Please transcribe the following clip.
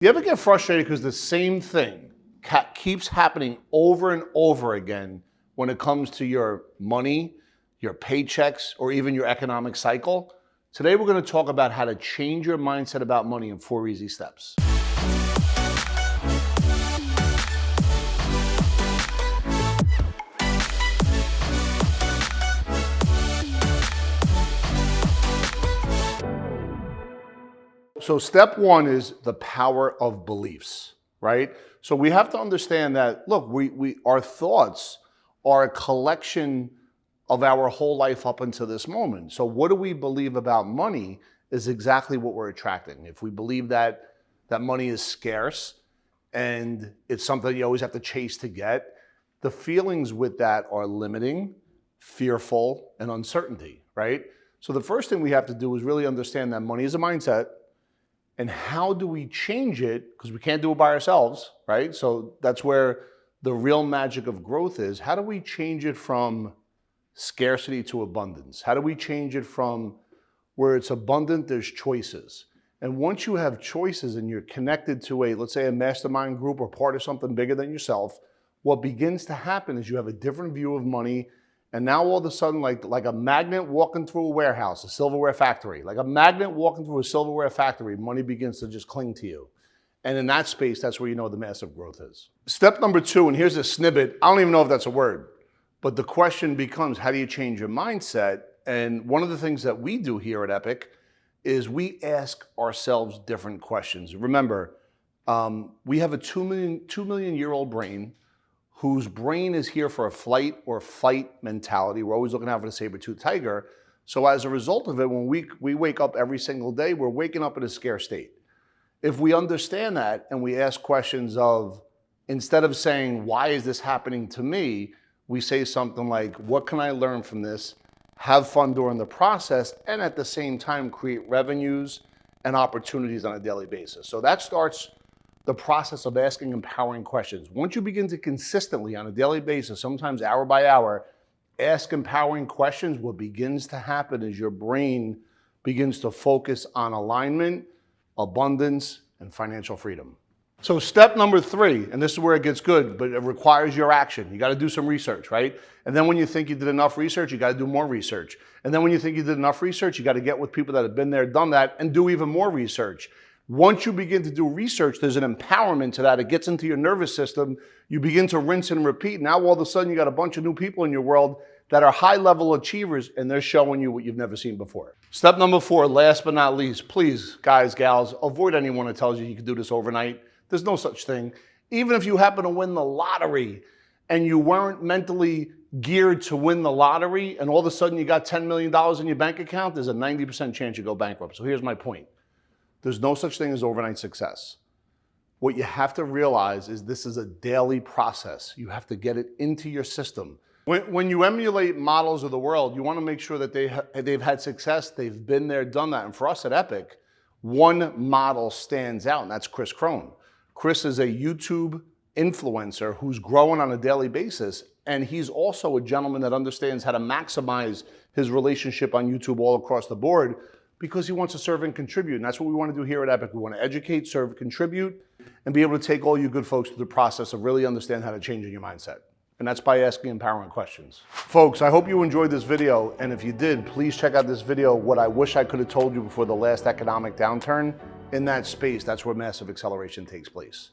You ever get frustrated because the same thing keeps happening over and over again when it comes to your money, your paychecks, or even your economic cycle? Today we're going to talk about how to change your mindset about money in 4 easy steps. So step one is the power of beliefs, right? So we have to understand that, look, our thoughts are a collection of our whole life up until this moment. So what do we believe about money is exactly what we're attracting. If we believe that money is scarce and it's something you always have to chase to get, the feelings with that are limiting, fearful, and uncertainty, right? So the first thing we have to do is really understand that money is a mindset. And how do we change it? Because we can't do it by ourselves, right? So that's where the real magic of growth is. How do we change it from scarcity to abundance? How do we change it from where it's abundant, there's choices? And once you have choices and you're connected to let's say a mastermind group or part of something bigger than yourself, what begins to happen is you have a different view of money. And now all of a sudden, like a magnet walking through a warehouse, a silverware factory, like a magnet walking through a silverware factory, money begins to just cling to you. And in that space, that's where you know the massive growth is. Step number 2, and here's a snippet. I don't even know if that's a word, but the question becomes, how do you change your mindset? And one of the things that we do here at Epic is we ask ourselves different questions. Remember, we have a 2 million year old brain whose brain is here for a flight or fight mentality. We're always looking out for the saber-toothed tiger. So as a result of it, when we wake up every single day, we're waking up in a scare state. If we understand that and we ask questions of, instead of saying, why is this happening to me? We say something like, what can I learn from this? Have fun during the process, and at the same time, create revenues and opportunities on a daily basis. So that starts the process of asking empowering questions. Once you begin to consistently, on a daily basis, sometimes hour by hour, ask empowering questions, what begins to happen is your brain begins to focus on alignment, abundance, and financial freedom. So step number 3, and this is where it gets good, but it requires your action. You got to do some research, right? And then when you think you did enough research, you got to do more research. And then when you think you did enough research, you got to get with people that have been there, done that, and do even more research. Once you begin to do research, there's an empowerment to that. It gets into your nervous system. You begin to rinse and repeat. Now all of a sudden you got a bunch of new people in your world that are high-level achievers, and they're showing you what you've never seen before. Step number 4, last but not least, please, guys, gals, avoid anyone that tells you you can do this overnight. There's no such thing. Even if you happen to win the lottery and you weren't mentally geared to win the lottery and all of a sudden you got $10 million in your bank account, there's a 90% chance you go bankrupt. So here's my point. There's no such thing as overnight success. What you have to realize is this is a daily process. You have to get it into your system. When you emulate models of the world, you want to make sure that they've had success, they've been there, done that. And for us at Epic, one model stands out, and that's Chris Crone. Chris is a YouTube influencer who's growing on a daily basis, and he's also a gentleman that understands how to maximize his relationship on YouTube all across the board, because he wants to serve and contribute. And that's what we want to do here at Epic. We want to educate, serve, contribute, and be able to take all you good folks through the process of really understand how to change your mindset. And that's by asking empowering questions. Folks, I hope you enjoyed this video. And if you did, please check out this video, What I Wish I Could Have Told You Before the Last Economic Downturn. In that space, that's where massive acceleration takes place.